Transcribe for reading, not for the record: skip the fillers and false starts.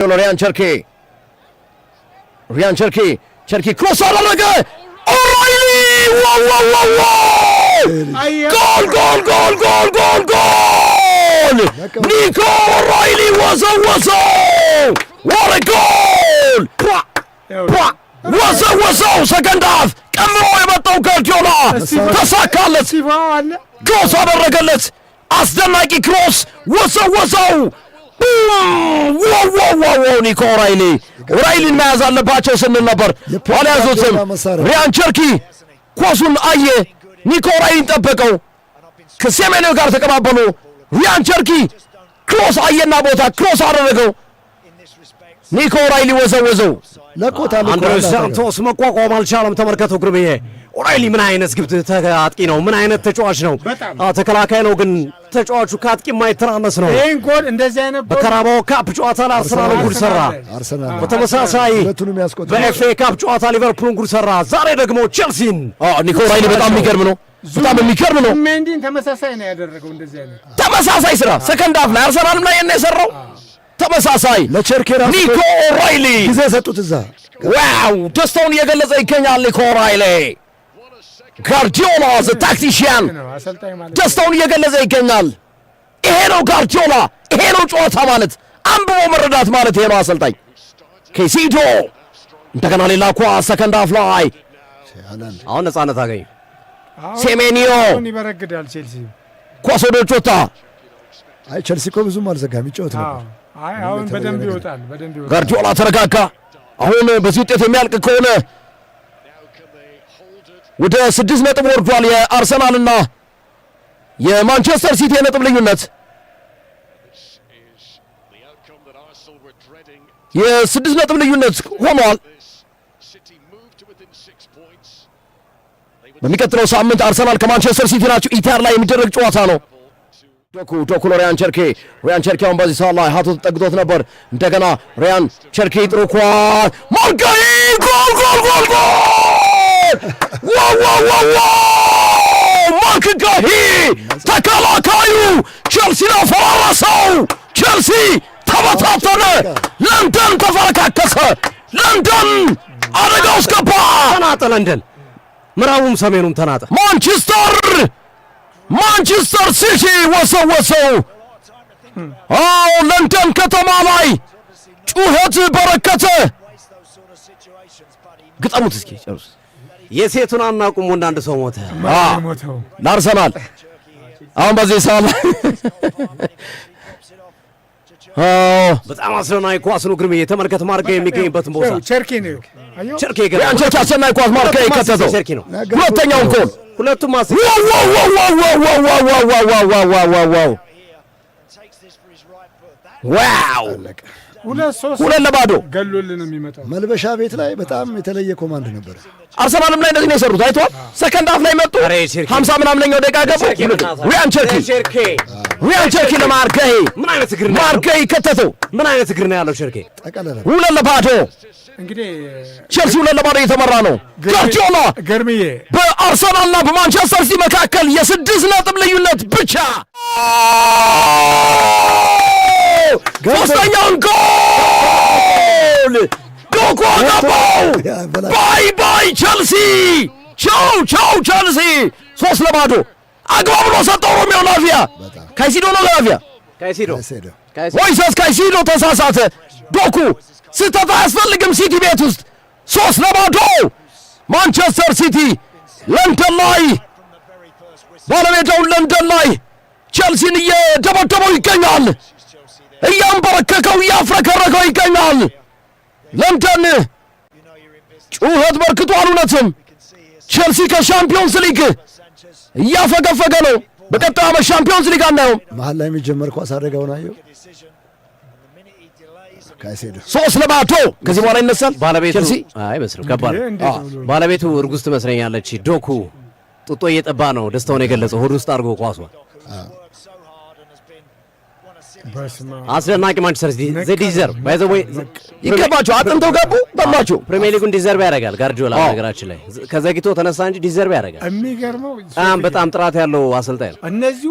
Ryan Cherki cross አደረገ ኦራይሊ ጎል ኒኮ ኦራይሊ ወዘወዘው what a goal ወዘወዘው ሰከንድ ሃፍ ቀምሮ የመጣው ጋርዲዮላ ተሳካለት ክሮስ አደረገለት አስደናቂ ክሮስ ወዘወዘው ኒኮ ኦራይሊን መያዝ አለባቸው ስንል ነበር አልያዙትም ሪያን ቸርኪ ኳሱን አየ ኒኮ ኦራይሊን ጠበቀው ከሴሜኒዮ ጋር ተቀባበሉ ሪያን ቸርኪ ክሮስ አየና ቦታ ክሮስ አደረገው ኒኮ ኦራይሊ ወዘወዘው ለቆታል አንድሬስ ሳንቶስ መቋቋም አልቻለም ተመልከቱ ግርምዬ ኦራይሊ ምን አይነት ግብ አጥቂ ነው ምን አይነት ተጫዋች ነው ተከላካይ ነው ግን ተጫዋቹ ከአጥቂ የማይተናነስ ነው ይሄን ጎል እንደዚህ አይነት በካራባኦ ካፕ ጨዋታ ላይ አርሰናል ጎል ሰራ በተመሳሳይ በኤፍኤ ካፕ ጨዋታ ሊቨርፑል ጎል ሰራ ዛሬ ደግሞ ቼልሲን ኒኮ ኦራይሊ በጣም የሚገርም ነው ሜንዲን ተመሳሳይ ነው ያደረገው እንደዚህ አይነት ተመሳሳይ ስራ ሰከንድ ሃፍ ላይ አርሰናልም ላይ እና የሰራው ተመሳሳይ ለቸርኪ ራሱ ኒኮ ኦራይሊ ጊዜ ሰጡት እዛ ዋው ደስታውን እየገለጸ ይገኛል ኒኮ ኦራይሊ ጋርዲዮላ ዘ ታክቲሽያን ደስታውን እየገለጸ ይገኛል ይሄ ነው ጋርዲዮላ ይሄ ነው ጨዋታ ማለት አንብቦ መረዳት ማለት ይሄ ነው አሰልጣኝ ኬሲዶ እንደገና ሌላ ኳስ ሰከንድ ሃፍ ላይ አሁን ነፃነት አገኘ ሴሜኒዮ ይበረግዳል ቼልሲ ኳስ ወደ ጮታ አይ ቼልሲ እኮ ብዙም አልዘጋም ይጫወት ነበር አይ አሁን በደንብ ይወጣል ጋርዲዮላ ተረጋጋ አሁን በዚህ ውጤት የሚያልቅ ከሆነ ወደ 6 ነጥብ ወርዷል የአርሰናልና የማንቸስተር ሲቲ የነጥብ ልዩነት የ6 ነጥብ ልዩነት ሆኗል በሚቀጥለው ሳምንት አርሰናል ከማንቸስተር ሲቲ ናቸው ኢቲሃድ ላይ የሚደረግ ጨዋታ ነው ዶኩ ሪያን ቸርኪ አሁን በዚህ ሰዓት ላይ ሀቶ ተጠግቶት ነበር እንደገና ሪያን ቸርኪ ጥሩ ኳስ ማርጋይ ጎል ማርክ ጋሂ ተከላካዩ ቸልሲን አፈራረሰው ቸልሲ ተበታተነ ለንደን ተፈረካከሰ ለንደን አደጋ ውስጥ ገባ ተናጠ ለንደን ምዕራቡም ሰሜኑም ተናጠ ማንቸስተር ሲቲ ወሰወሰው ለንደን ከተማ ላይ ጩኸት በረከተ ግጠሙት እስኪ ጨርሱ የሴቱን አናቁም ወንድ አንድ ሰው ሞተ ለአርሰናል አሁን በዚህ ሰዓት በጣም አስደናቂ ኳስ ነው ግርምዬ ተመልከት ማርጋ የሚገኝበትን ቦታ ቸርኪ አሰናይ ኳስ ማርጋ ይከተተው ቸርኪ ነው ሁለተኛውን ጎል ሁለቱም ማስ ዋው ሁለት ለባዶ ገሎልን የሚመጣው መልበሻ ቤት ላይ በጣም የተለየ ኮማንድ ነበር አርሰናልም ላይ እንደዚህ ነው የሰሩት አይቷል ሰከንድ ሃፍ ላይ መጡ 50 ምናምነኛው ደቂቃ ገቡ ሪያን ቸርኪ ለማርጋይ ምን አይነት እግር ነው ማርጋይ ከተተው ምን አይነት እግር ነው ያለው ቸርኪ ጠቀለለ ሁለት ለባዶ እንግዲህ ቸልሲ ሁለት ለባዶ እየተመራ ነው ጋርዲዮላ ገርምዬ በአርሰናልና በማንቸስተር ሲቲ መካከል የ6 ነጥብ ልዩነት ብቻ ሶስተኛውን ጎል ዶኩ አገባው ባይ ቸልሲ ቻው ቸልሲ 3 ለባዶ አግባ ብሎ ሰጠው ሮሜዮ ላቪያ ካይሲዶ ሞይሰስ ካይሲዶ ተሳሳተ ዶኩ ስህተት አያስፈልግም ሲቲ ቤት ውስጥ 3 ለባዶ ማንቸስተር ሲቲ ለንደን ላይ ባለሜዳውን ለንደን ላይ ቸልሲን እየደበደበው ይገኛል እያንበረከከው እያፍረከረከው ይገኛል ለንደን ጩኸት በርክቷል እውነትም ቸልሲ ከሻምፒዮንስ ሊግ እያፈገፈገ ነው በቀጣዩ ዓመት ሻምፒዮንስ ሊግ አናየውም መሀል ላይ የሚጀመር ኳስ አደረጋውን አየው ካይሴዶ 3 ለባዶ ከዚህ በኋላ ይነሳል ባለቤቱ ቸልሲ አይመስልም ከባድ ባለቤቱ እርጉዝ ትመስለኛለች ዶኩ ጡጦ እየጠባ ነው ደስታውን የገለጸው ሆድ ውስጥ አድርጎ ኳሷ አስደናቂ ማንቸስተር ሲቲ ዲዘርቭ ባይ ዘ ዌይ ይገባቸው አጥንተው ገቡ በላቸው ፕሪሚየር ሊጉን ዲዘርቭ ያደርጋል ጋርዲዮላ ነገራችን ላይ ከዘግይቶ ተነሳ እንጂ ዲዘርቭ ያደርጋል የሚገርመው በጣም ጥራት ያለው አሰልጣኝ ነው እነዚህ